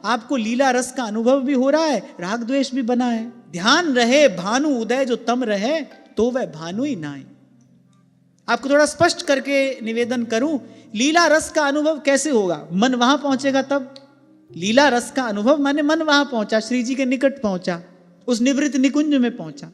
आपको लीला रस का अनुभव भी हो रहा है, राग द्वेष भी बना है। ध्यान रहे भानु उदय जो तम रहे, तो वह भानु ही नाई। आपको थोड़ा स्पष्ट करके निवेदन करूं, लीला रस का अनुभव कैसे होगा? मन वहां पहुंचेगा तब। लीला रस का अनुभव माने मन वहां पहुंचा, श्री जी के निकट पहुंचा, उस निवृत्त निकुंज में पहुंचा।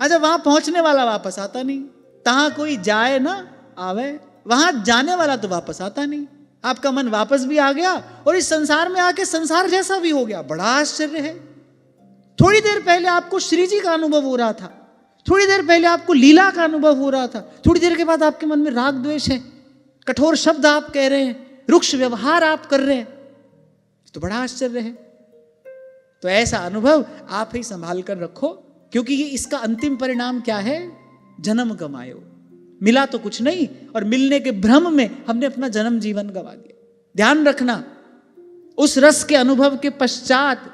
अच्छा, वहां पहुंचने वाला वापस आता नहीं। तहां कोई जाए ना आवे, वहां जाने वाला तो वापस आता नहीं। आपका मन वापस भी आ गया और इस संसार में आके संसार जैसा भी हो गया। बड़ा आश्चर्य है। थोड़ी देर पहले आपको श्री जी का अनुभव हो रहा था, थोड़ी देर पहले आपको लीला का अनुभव हो रहा था, थोड़ी देर के बाद आपके मन में राग द्वेष है, कठोर शब्द आप कह रहे हैं, रुक्ष व्यवहार आप कर रहे हैं। तो बड़ा आश्चर्य है। तो ऐसा अनुभव आप ही संभाल कर रखो, क्योंकि ये इसका अंतिम परिणाम क्या है? जन्म गंवायो। मिला तो कुछ नहीं, और मिलने के भ्रम में हमने अपना जन्म जीवन गंवा दिया। ध्यान रखना, उस रस के अनुभव के पश्चात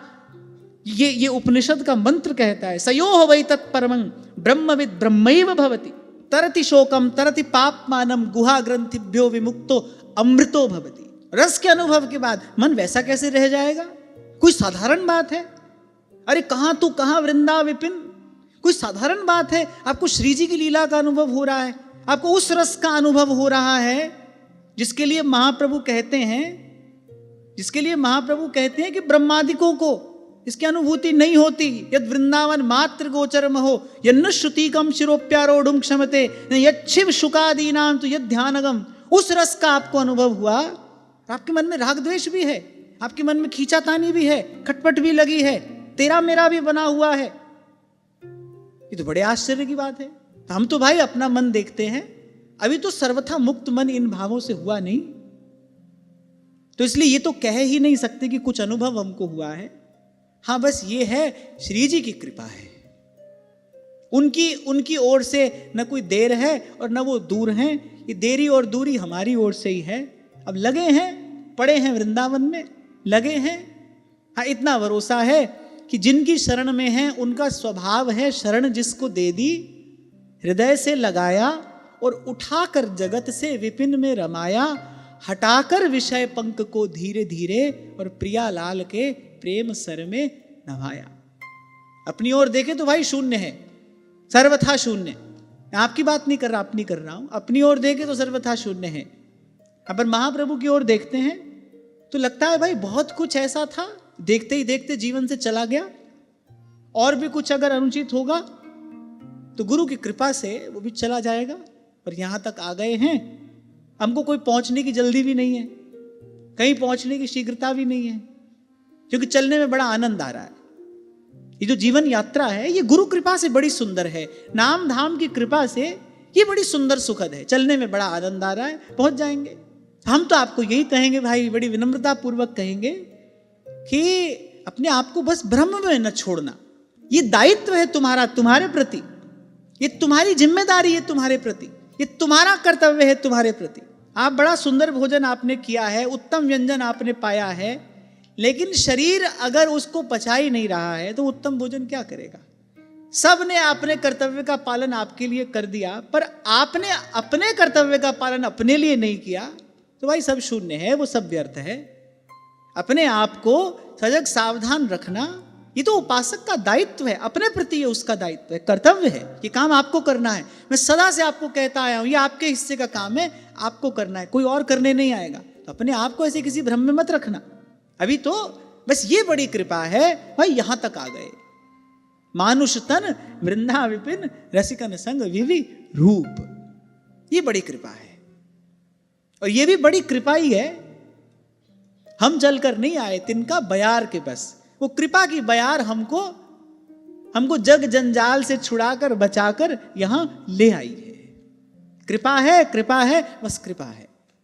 ये उपनिषद का मंत्र कहता है, सयोह वै तत्परमं ब्रह्मविद ब्रह्मैव भवति तरति शोकम तरति पापमानम गुहा ग्रंथिभ्यो विमुक्तो अमृतो भवति। रस के अनुभव के बाद मन वैसा कैसे रह जाएगा? कोई साधारण बात है? अरे कहां तू कहां वृंदा विपिन, कोई साधारण बात है? आपको श्री जी की लीला का अनुभव हो रहा है, आपको उस रस का अनुभव हो रहा है जिसके लिए महाप्रभु कहते हैं कि ब्रह्मादिकों को इसकी अनुभूति नहीं होती। यद वृंदावन मात्र गोचरम हो यन्न श्रुतिकम शिरोप्यारोढ़ क्षमते यच्छिव शुकादीनाम तो यद ध्यानगम। उस रस का आपको अनुभव हुआ, आपके मन में राग द्वेष भी है, आपके मन में खींचातानी भी है, खटपट भी लगी है, तेरा मेरा भी बना हुआ है। ये तो बड़े आश्चर्य की बात है। तो हम तो भाई अपना मन देखते हैं, अभी तो सर्वथा मुक्त मन इन भावों से हुआ नहीं, तो इसलिए ये तो कह ही नहीं सकते कि कुछ अनुभव हमको हुआ है। हाँ, बस ये है श्री जी की कृपा है, उनकी ओर से न कोई देर है और न वो दूर हैं। ये देरी और दूरी हमारी ओर से ही है। अब लगे हैं, पड़े हैं वृंदावन में, लगे हैं। हाँ, इतना भरोसा है कि जिनकी शरण में है उनका स्वभाव है शरण जिसको दे दी, हृदय से लगाया और उठाकर जगत से विपिन में रमाया, हटाकर विषय पंख को धीरे धीरे और प्रिया लाल के प्रेम सर में नभाया। अपनी ओर देखे तो भाई शून्य है, सर्वथा शून्य। आपकी बात नहीं कर रहा, अपनी कर रहा हूं। अपनी ओर देखे तो सर्वथा शून्य है। अपन महाप्रभु की ओर देखते हैं तो लगता है भाई बहुत कुछ ऐसा था, देखते ही देखते जीवन से चला गया। और भी कुछ अगर अनुचित होगा तो गुरु की कृपा से वो भी चला जाएगा। पर यहां तक आ गए हैं, हमको कोई पहुंचने की जल्दी भी नहीं है, कहीं पहुंचने की शीघ्रता भी नहीं है, क्योंकि चलने में बड़ा आनंद आ रहा है। ये जो जीवन यात्रा है ये गुरु कृपा से बड़ी सुंदर है, नाम धाम की कृपा से ये बड़ी सुंदर सुखद है। चलने में बड़ा आनंद आ रहा है, पहुंच जाएंगे। हम तो आपको यही कहेंगे भाई, बड़ी विनम्रता पूर्वक कहेंगे कि अपने आप को बस भ्रम में न छोड़ना। ये दायित्व है तुम्हारा, तुम्हारे प्रति, ये तुम्हारी जिम्मेदारी है तुम्हारे प्रति, ये तुम्हारा कर्तव्य है तुम्हारे प्रति। आप बड़ा सुंदर भोजन आपने किया है, उत्तम व्यंजन आपने पाया है, लेकिन शरीर अगर उसको पचा ही नहीं रहा है तो उत्तम भोजन क्या करेगा? सब ने अपने कर्तव्य का पालन आपके लिए कर दिया, पर आपने अपने कर्तव्य का पालन अपने लिए नहीं किया, तो भाई सब शून्य है, वो सब व्यर्थ है। अपने आप को सजग सावधान रखना ये तो उपासक का दायित्व है, अपने प्रति ये उसका दायित्व है, कर्तव्य है, ये काम आपको करना है। मैं सदा से आपको कहता आया हूं, ये आपके हिस्से का काम है, आपको करना है, कोई और करने नहीं आएगा। तो अपने आप को ऐसे किसी भ्रम में मत रखना। अभी तो बस ये बड़ी कृपा है भाई, यहां तक आ गए। मानुष तन वृंदा विपिन रसिकन संग विवि रूप, ये बड़ी कृपा है। और ये भी बड़ी कृपा ही है, हम चलकर नहीं आए तिनका बयार के बस। वो कृपा की बयार हमको जग जंजाल से छुड़ाकर बचाकर यहां ले आई है। कृपा है, कृपा है, बस कृपा है।